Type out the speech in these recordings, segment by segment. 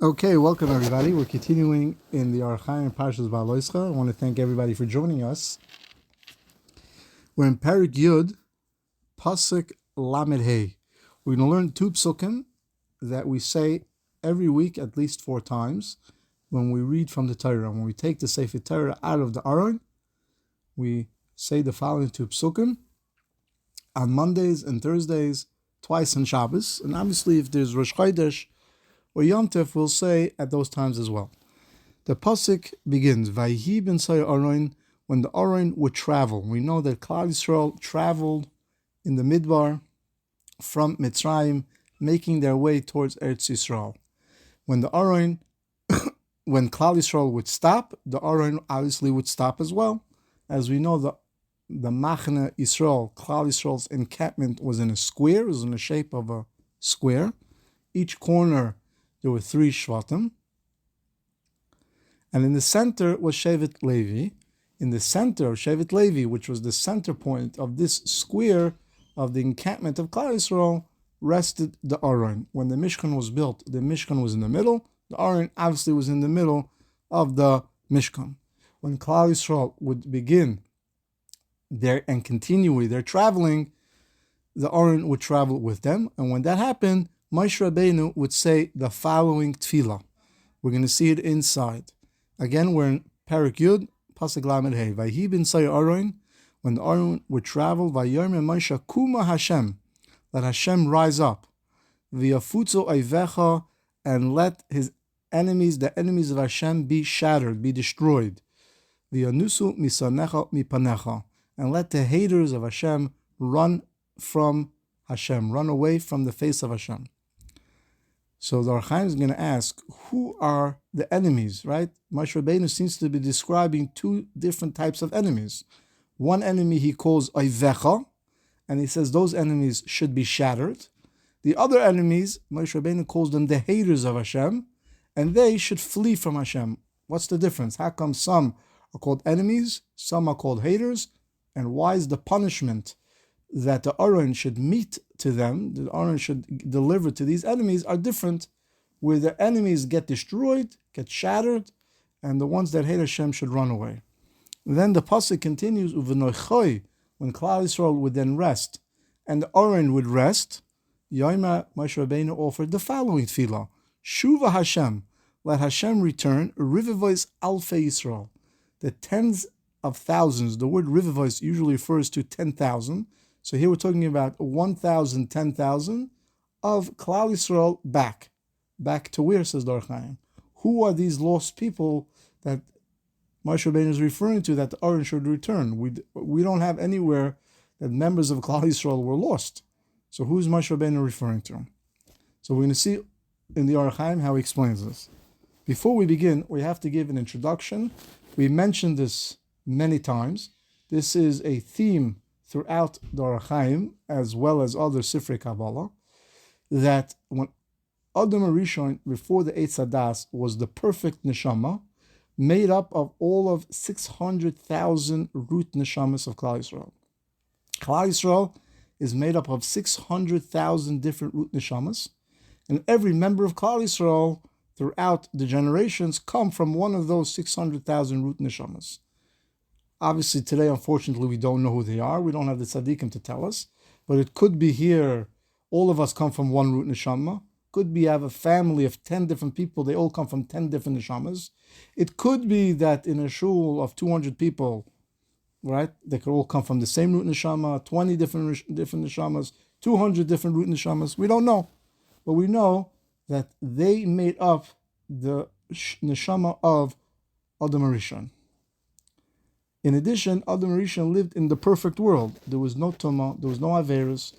Okay, welcome everybody. We're continuing in the Hachaim and Parshat Behaalotecha. I want to thank everybody for joining us. We're in Parak Yud, Pasuk Lamed Hey. We're going to learn two psukim that we say every week at least 4 times when we read from the Torah. When we take the Sefer Torah out of the Aron, we say the following two psukim on Mondays and Thursdays, twice on Shabbos. And obviously if there's Rosh Chodesh or Yom Tov, we'll say at those times as well. The pasuk begins, Vayhi ben Say Aron, when the Aron would travel. We know that Klal Yisrael traveled in the Midbar from Mitzrayim, making their way towards Eretz Yisrael. When the Aron, when Klal Yisrael would stop, the Aron obviously would stop as well. As we know, the Machne Yisrael, Klal Yisrael's encampment was in a square, it was in the shape of a square. Each corner there were 3 Shvatim. And in the center was Shevet Levi. In the center of Shevet Levi, which was the center point of this square of the encampment of Klal Yisrael, rested the Aron. When the Mishkan was built, the Mishkan was in the middle. The Aron obviously was in the middle of the Mishkan. When Klal Yisrael would begin and continue their traveling, the Aron would travel with them. And when that happened, Moshe Rabbeinu would say the following tefillah. We're going to see it inside. Again, we're in Parak Yud, Pasuk Lamed Hey. Vayhi ben Say Aron, when the Aron would travel, Vayomer Moshe Kuma Hashem, let Hashem rise up. V'yafutzu Oivecha, and let his enemies, the enemies of Hashem, be shattered, be destroyed. V'yanusu misanecha mipanecha, and let the haters of Hashem run from Hashem, run away from the face of Hashem. So the Hachaim is going to ask, who are the enemies, right? Moshe Rabbeinu seems to be describing 2 different types of enemies. One enemy he calls Oivecha, and he says those enemies should be shattered. The other enemies, Moshe Rabbeinu calls them the haters of Hashem, and they should flee from Hashem. What's the difference? How come some are called enemies, some are called haters, and why is the punishment that the Aron should meet to them, the Aron should deliver to these enemies, are different, where the enemies get destroyed, get shattered, and the ones that hate Hashem should run away. And then the pasuk continues, Uvenochoi, when Klal Yisrael would then rest, and the Aron would rest, Yoima Moshe Rabbeinu offered the following tefillah, Shuva Hashem, let Hashem return, Rivivois Alfei Yisrael, the tens of thousands. The word Rivivois usually refers to 10,000. So here we're talking about 1,000, 10,000 of Klal Yisrael back. Back to where, says the Hachaim? Who are these lost people that Moshe Rabbeinu is referring to that the Aron should return? We don't have anywhere that members of Klal Yisrael were lost. So who's Moshe Rabbeinu referring to? So we're going to see in the Hachaim how he explains this. Before we begin, we have to give an introduction. We mentioned this many times. This is a theme throughout the Hachaim, as well as other Sifrei Kabbalah, that when Adam Rishon, before the Eitz Hadas, was the perfect neshama, made up of all of 600,000 root neshamas of Klal Yisrael. Klal Yisrael is made up of 600,000 different root neshamas, and every member of Klal Yisrael throughout the generations come from one of those 600,000 root neshamas. Obviously, today, unfortunately, we don't know who they are. We don't have the tzaddikim to tell us. But it could be here, all of us come from one root neshama. Could be have a family of 10 different people. They all come from 10 different neshamas. It could be that in a shul of 200 people, right, they could all come from the same root neshama, 20 different neshamas, 200 different root neshamas. We don't know. But we know that they made up the neshama of Adam Rishon. In addition, Adam Rishon lived in the perfect world. There was no Tumah, there was no Averis.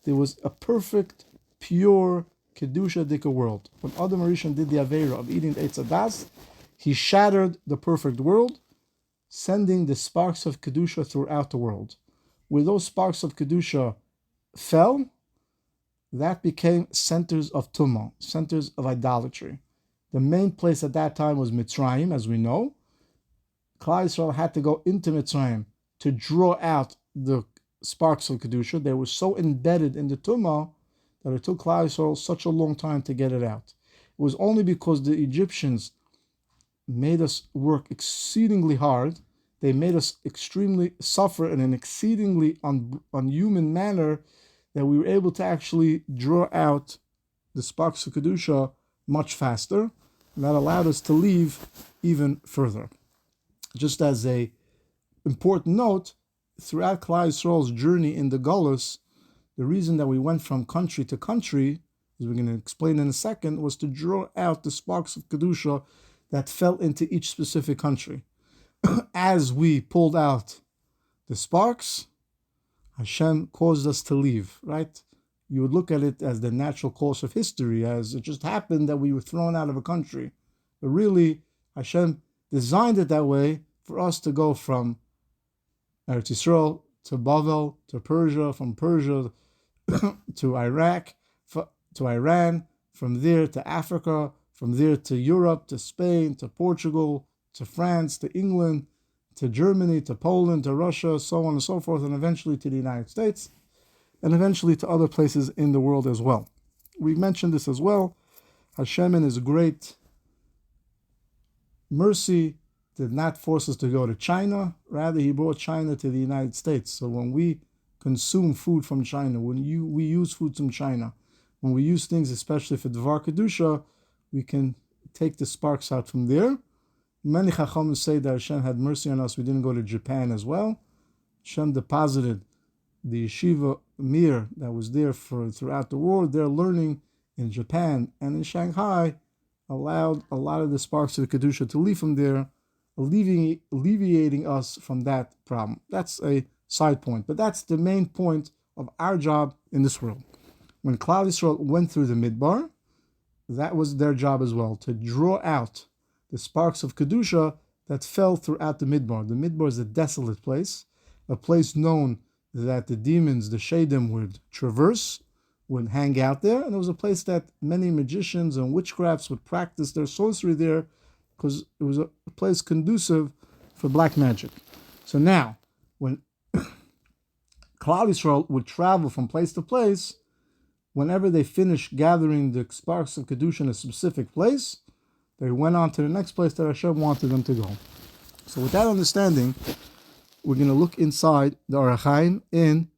There was a perfect, pure, Kedusha Dika world. When Adam Rishon did the Avera of eating the Eitz Hadas, he shattered the perfect world, sending the sparks of Kedusha throughout the world. Where those sparks of Kedusha fell, that became centers of Tumah, centers of idolatry. The main place at that time was Mitzrayim, as we know. Klal Yisrael had to go into Mitzrayim to draw out the sparks of Kedusha. They were so embedded in the Tumah that it took Klal Yisrael such a long time to get it out. was only because the Egyptians made us work exceedingly hard. They made us extremely suffer in an exceedingly unhuman manner, that we were able to actually draw out the sparks of Kedusha much faster, and that allowed us to leave even further. Just as a important note, throughout Klal Yisrael's journey in the Galus, the reason that we went from country to country, as we're going to explain in a second, was to draw out the sparks of Kedusha that fell into each specific country. As we pulled out the sparks, Hashem caused us to leave, right? You would look at it as the natural course of history, as it just happened that we were thrown out of a country. But really, Hashem designed it that way for us to go from Eretz Yisrael to Bavel, to Persia, from Persia to Iraq, to Iran, from there to Africa, from there to Europe, to Spain, to Portugal, to France, to England, to Germany, to Poland, to Russia, so on and so forth, and eventually to the United States, and eventually to other places in the world as well. We've mentioned this as well. Hashem in His great mercy did not force us to go to China. Rather, He brought China to the United States. So when we consume food from China, when we use food from China, when we use things, especially for Dvar Kedusha, we can take the sparks out from there. Many Chachamim say that Hashem had mercy on us. We didn't go to Japan as well. Hashem deposited the yeshiva Mir that was there throughout the world. Their learning in Japan and in Shanghai allowed a lot of the sparks of the Kedusha to leave from there, alleviating us from that problem. That's a side point, but that's the main point of our job in this world. When Klal Yisrael went through the Midbar, that was their job as well, to draw out the sparks of Kedusha that fell throughout the Midbar. The Midbar is a desolate place, a place known that the demons, the Shadim, would traverse, would hang out there, and it was a place that many magicians and witchcrafts would practice their sorcery there, because it was a place conducive for black magic. So now, when Klal Yisrael would travel from place to place, whenever they finished gathering the sparks of Kedusha in a specific place, they went on to the next place that Hashem wanted them to go. So with that understanding, we're going to look inside the Hachaim in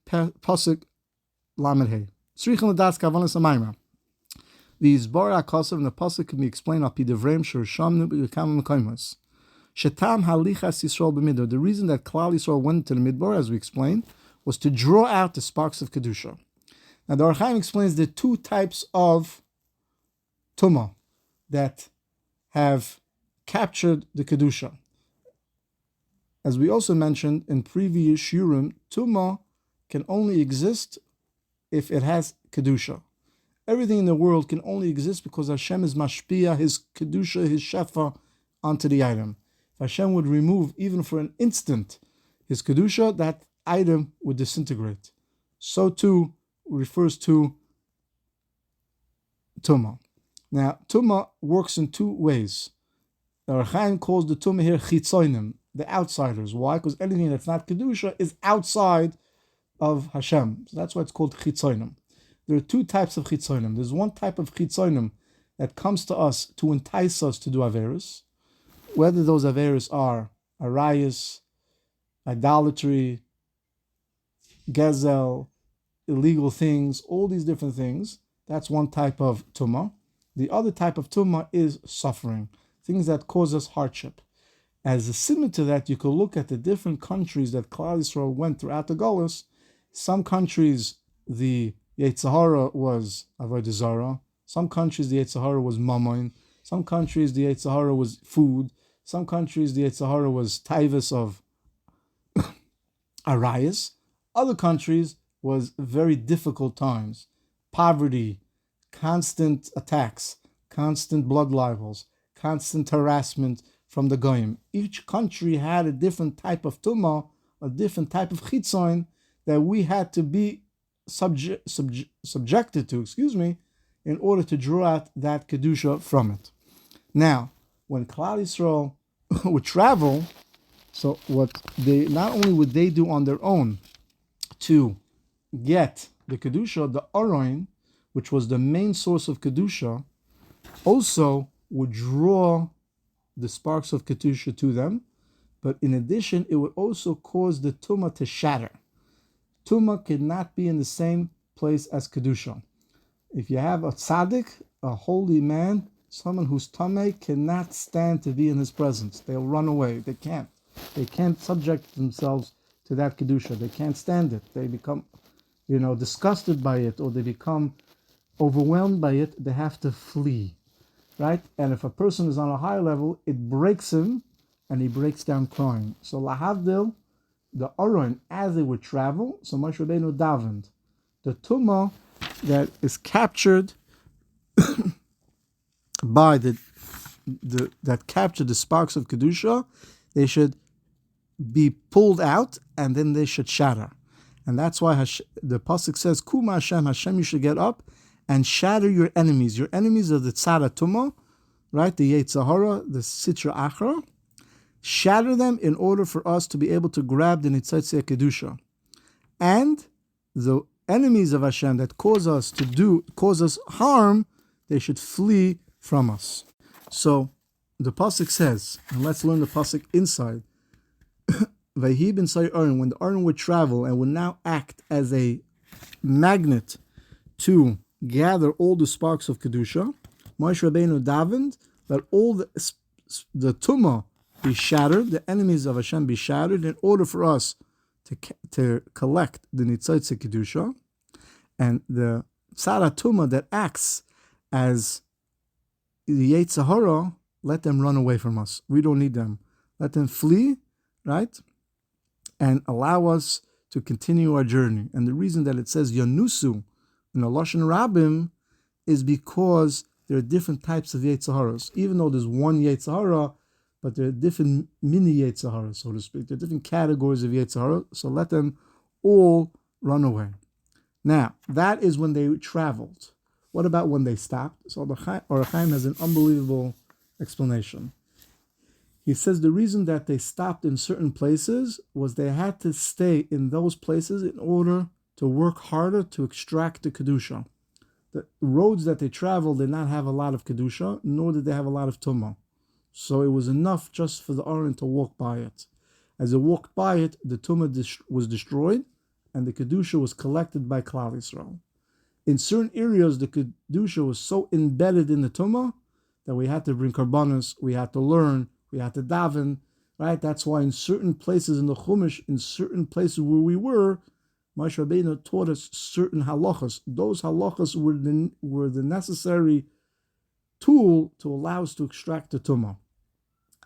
Pasuk Lamed Hey. Tzrichen l'das kavanas hamayma. The Yisbar HaKosav in the Pasuk can be explained al pi devreim sherishamnu b'kam mekaymos. Shetam halichas Yisrael b'midbar. The reason that Klal Yisrael went to the Midbar, as we explained, was to draw out the sparks of Kedusha. Now the Hachaim explains the two types of Tumah that have captured the Kedusha. As we also mentioned in previous Shurim, Tumah can only exist if it has Kedusha. Everything in the world can only exist because Hashem is mashpia, His Kedusha, His Shefa onto the item. If Hashem would remove, even for an instant, His Kedusha, that item would disintegrate. So too refers to Tumah. Now, Tumah works in two ways. The Hachaim calls the Tumah here Chitzonim, the outsiders. Why? Because anything that's not Kedusha is outside of Hashem. So that's why it's called Chitzonim. There are two types of Chitzonim. There's one type of Chitzonim that comes to us to entice us to do Averis, whether those Averis are Arayas, idolatry, Gezel, illegal things, all these different things. That's one type of Tumah. The other type of Tumah is suffering, things that cause us hardship. As a similar to that, you could look at the different countries that Klal Yisrael went throughout the Golus. Some countries, the Yetzer Hara was Avodah Zarah. Some countries, the Yetzer Hara was Mammon. Some countries, the Yetzer Hara was food. Some countries, the Yetzer Hara was Taivas of Arayas. Other countries was very difficult times. Poverty, constant attacks, constant blood libels, constant harassment from the Goyim. Each country had a different type of Tumah, a different type of Chitzon that we had to be subjected to, in order to draw out that Kedusha from it. Now, when Klal Yisrael would travel, so not only would they do on their own to get the Kedusha, the Aron, which was the main source of Kedusha, also would draw the sparks of Kedusha to them, but in addition, it would also cause the Tumah to shatter. Tumah cannot be in the same place as Kedusha. If you have a tzaddik, a holy man, someone who's tameh, cannot stand to be in his presence. They'll run away. They can't. They can't subject themselves to that Kedusha. They can't stand it. They become, disgusted by it, or they become overwhelmed by it. They have to flee, right? And if a person is on a high level, it breaks him, and he breaks down crying. So lahavdil, the Aron, as they would travel, so Moshe Rabbeinu davened, the tumah that is captured by that captured the sparks of Kedusha, they should be pulled out, and then they should shatter. And that's why the pasuk says, Kuma Hashem, you should get up and shatter your enemies. Your enemies are the tzara tumah, right? The Yetzer Hara, the Sitra Achra. Shatter them in order for us to be able to grab the Nitzitzei Kedusha. And the enemies of Hashem that cause us harm, they should flee from us. So the pasuk says, and let's learn the pasuk inside. Vayhi ben Say Aaron, when the Aaron would travel and would now act as a magnet to gather all the sparks of Kedusha, Moshe Rabbeinu davened that all the tumah be shattered, the enemies of Hashem be shattered, in order for us to collect the Nitzitzei Kedusha, and the tzara tumah that acts as the Yetzer Hara, let them run away from us. We don't need them. Let them flee, right? And allow us to continue our journey. And the reason that it says Yanusu in the Lashon Rabim is because there are different types of Yetzer Haras. Even though there's one Yetzer Hara, but there are different mini Yetzer Haras, so to speak. There are different categories of Yetzer Hara, so let them all run away. Now, that is when they traveled. What about when they stopped? So the Hachaim has an unbelievable explanation. He says the reason that they stopped in certain places was they had to stay in those places in order to work harder to extract the Kedusha. The roads that they traveled did not have a lot of Kedusha, nor did they have a lot of Tumah. So it was enough just for the Aaron to walk by it. As it walked by it, the Tumah was destroyed, and the Kedusha was collected by Klal Yisrael. In certain areas, the Kedusha was so embedded in the Tumah that we had to bring karbanos, we had to learn, we had to daven, right? That's why in certain places in the Chumash, in certain places where we were, Moshe Rabbeinu taught us certain halachas. Those halachas were the necessary tool to allow us to extract the Tumah.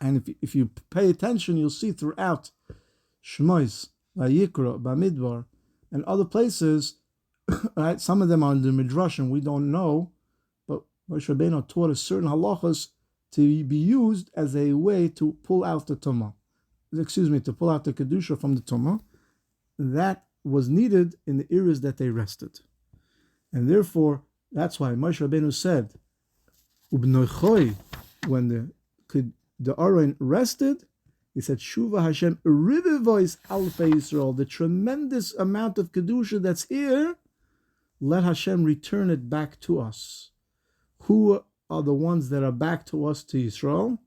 And if you pay attention, you'll see throughout Shmos, Vayikra, Bamidbar, and other places, right? Some of them are in the Midrash and we don't know, but Moshe Rabbeinu taught us certain halachas to be used as a way to pull out the Tumah. To pull out the Kedusha from the Tumah. That was needed in the areas that they rested. And therefore, that's why Moshe Rabbeinu said, Ubnoichoi, when the Aaron rested, he said, Shuva Hashem rivivois alfei Yisrael, the tremendous amount of Kedusha that's here, let Hashem return it back to us. Who are the ones that are back to us, to Yisrael?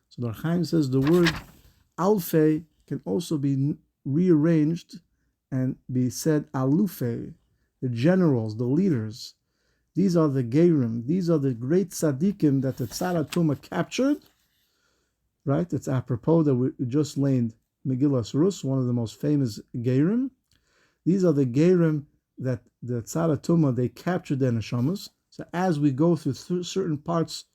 So the Hachaim says the word alfei can also be rearranged and be said alufei, the generals, the leaders. These are the Gerim, these are the great tzaddikim that the Tzara Tumah captured, right? It's apropos that we just learned Megillas Rus, one of the most famous Gerim. These are the Gerim that the Tzara Tumah, they captured their neshamas. So as we go through certain parts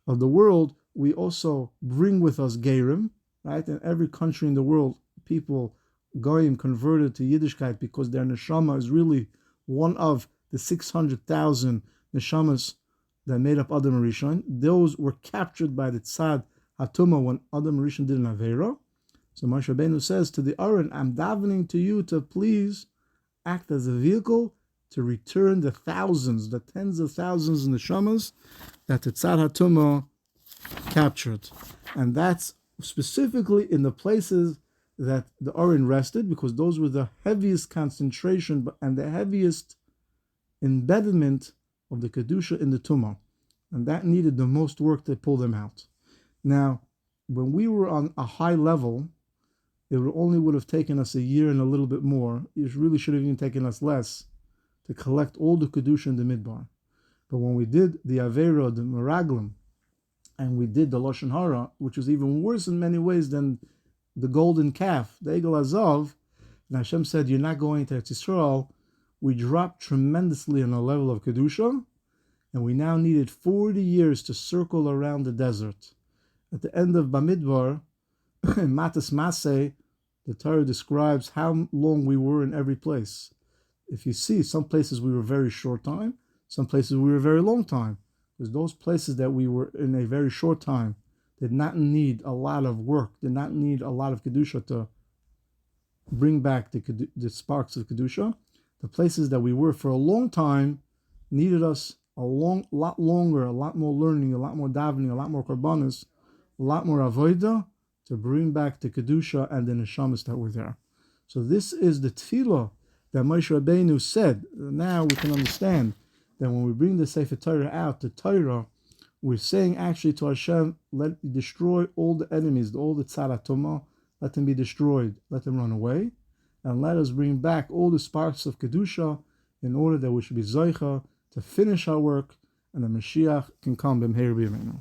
of the world, we also bring with us Gerim, right? In every country in the world, people, Goyim, converted to Yiddishkeit because their neshama is really one of the 600,000 neshamas that made up Adam Rishon. Those were captured by the Tzad HaTumah when Adam Rishon did an Aveira. So Moshe Rabbeinu says to the Aaron, I'm davening to you to please act as a vehicle to return the thousands, the tens of thousands of neshamas that the Tzad HaTumah captured. And that's specifically in the places that the Aaron rested, because those were the heaviest concentration and the heaviest embedment of the Kedusha in the Tumah. and that needed the most work to pull them out. Now, when we were on a high level, it would have taken us a year and a little bit more. It really should have even taken us less to collect all the Kedusha in the Midbar. But when we did the Avera, the Meraglim, and we did the Lashon Hara, which was even worse in many ways than the golden calf, the Egel Azov, and Hashem said, you're not going to Eretz Yisrael, we dropped tremendously on a level of Kedusha, and we now needed 40 years to circle around the desert. At the end of Bamidbar, in Matas Maseh, the Torah describes how long we were in every place. If you see, some places we were very short time, some places we were a very long time. Because those places that we were in a very short time did not need a lot of work, did not need a lot of Kedusha to bring back the sparks of Kedusha. The places that we were for a long time needed us a lot longer, a lot more learning, a lot more davening, a lot more korbanos, a lot more avodah to bring back the Kedusha and the neshamas that were there. So this is the tefillah that Moshe Rabbeinu said. Now we can understand that when we bring the Sefer Torah out, the Torah, we're saying actually to Hashem, destroy all the enemies, all the tzaratoma, let them be destroyed, let them run away, and let us bring back all the sparks of Kedusha in order that we should be Zoicha to finish our work, and the Mashiach can come b'mheir b'yameinu.